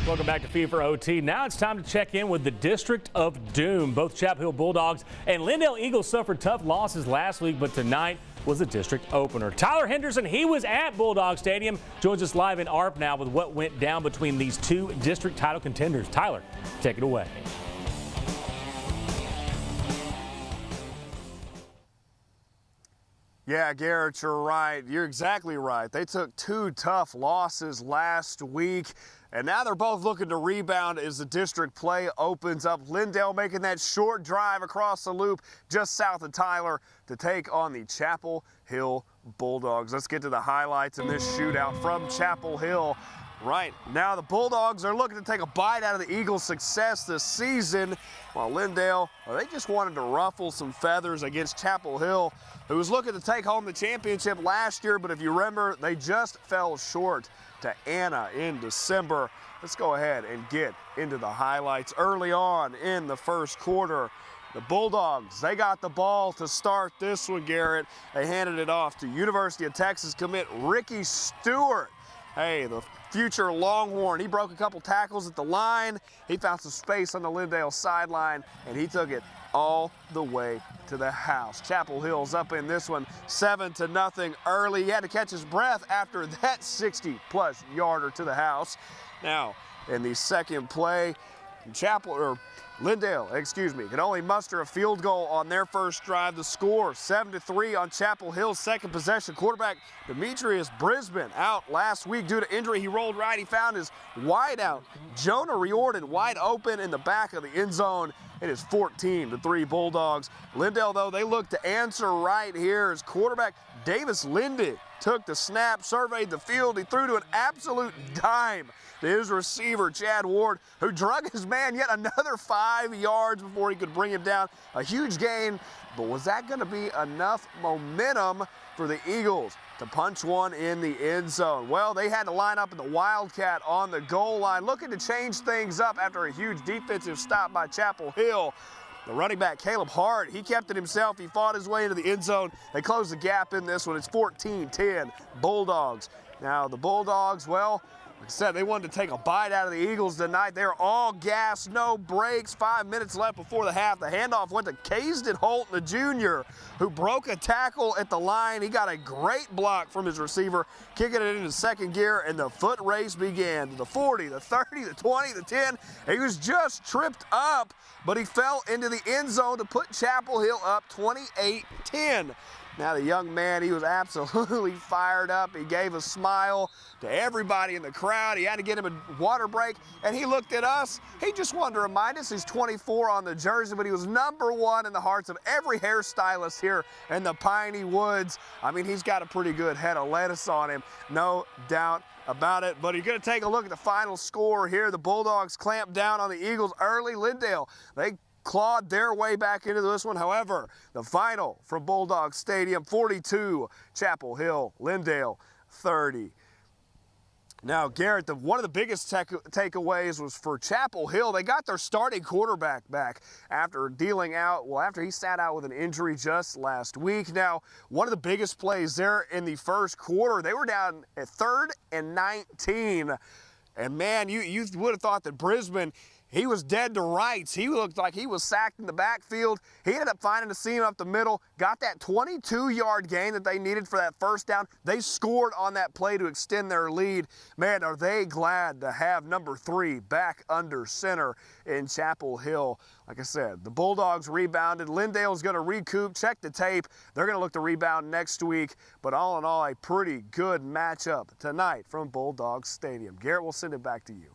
Welcome back to Fever OT. Now it's time to check in with the District of Doom. Both Chapel Hill Bulldogs and Lindale Eagles suffered tough losses last week, but tonight was a district opener. Tyler Henderson, he was at Bulldog Stadium, joins us live in ARP now with what went down between these two district title contenders. Tyler, take it away. Yeah, Garrett, you're right. You're exactly right. They took two tough losses last week, and now they're both looking to rebound as the district play opens up. Lindale making that short drive across the loop just south of Tyler to take on the Chapel Hill Bulldogs. Let's get to the highlights in this shootout from Chapel Hill. Right now, the Bulldogs are looking to take a bite out of the Eagles' success this season, while Lindale, well, they just wanted to ruffle some feathers against Chapel Hill, who was looking to take home the championship last year, but if you remember, they just fell short to Anna in December. Let's go ahead and get into the highlights early on in the first quarter. The Bulldogs, they got the ball to start this one, Garrett. They handed it off to University of Texas commit Ricky Stewart. Hey, the future Longhorn, he broke a couple tackles at the line. He found some space on the Lindale sideline, and he took it all the way to the house. Chapel Hill's up in this one, 7-0 early. He had to catch his breath after that 60-plus yarder to the house. Now, in the second play, Lindale, can only muster a field goal on their first drive. The score, 7-3 on Chapel Hill's second possession. Quarterback Demetrius Brisbane out last week due to injury. He rolled right. He found his wideout, Jonah Riordan, wide open in the back of the end zone. It is 14-3 Bulldogs. Lindale, though, they look to answer right here as quarterback Davis Lindy took the snap, surveyed the field. He threw to an absolute dime to his receiver, Chad Ward, who drug his man yet another 5 yards before he could bring him down. A huge gain, but was that going to be enough momentum for the Eagles to punch one in the end zone? Well, they had to line up in the Wildcat on the goal line, looking to change things up after a huge defensive stop by Chapel Hill. The running back, Caleb Hart, he kept it himself. He fought his way into the end zone. They closed the gap in this one. It's 14-10 Bulldogs. Now, the Bulldogs, well, like I said, they wanted to take a bite out of the Eagles tonight. They're all gas, no brakes. 5 minutes left before the half. The handoff went to Kaysden Holt, the junior, who broke a tackle at the line. He got a great block from his receiver, kicking it into second gear, and the foot race began. To the 40, the 30, the 20, the 10. He was just tripped up, but he fell into the end zone to put Chapel Hill up 28-10. Now the young man, he was absolutely fired up. He gave a smile to everybody in the crowd. He had to get him a water break, and he looked at us. He just wanted to remind us he's 24 on the jersey, but he was #1 in the hearts of every hairstylist here in the Piney Woods. I mean, he's got a pretty good head of lettuce on him, no doubt about it. But you're going to take a look at the final score here. The Bulldogs clamped down on the Eagles early. Lindale, they clawed their way back into this one. However, the final from Bulldog Stadium, 42, Chapel Hill, Lindale, 30. Now, Garrett, one of the biggest takeaways was for Chapel Hill. They got their starting quarterback back after after he sat out with an injury just last week. Now, one of the biggest plays there in the first quarter, they were down at 3rd and 19. And man, you would have thought that Brisbane, he was dead to rights. He looked like he was sacked in the backfield. He ended up finding a seam up the middle, got that 22-yard gain that they needed for that first down. They scored on that play to extend their lead. Man, are they glad to have #3 back under center in Chapel Hill. Like I said, the Bulldogs rebounded. Lindale's going to recoup, check the tape. They're going to look to rebound next week. But all in all, a pretty good matchup tonight from Bulldog Stadium. Garrett, we'll send it back to you.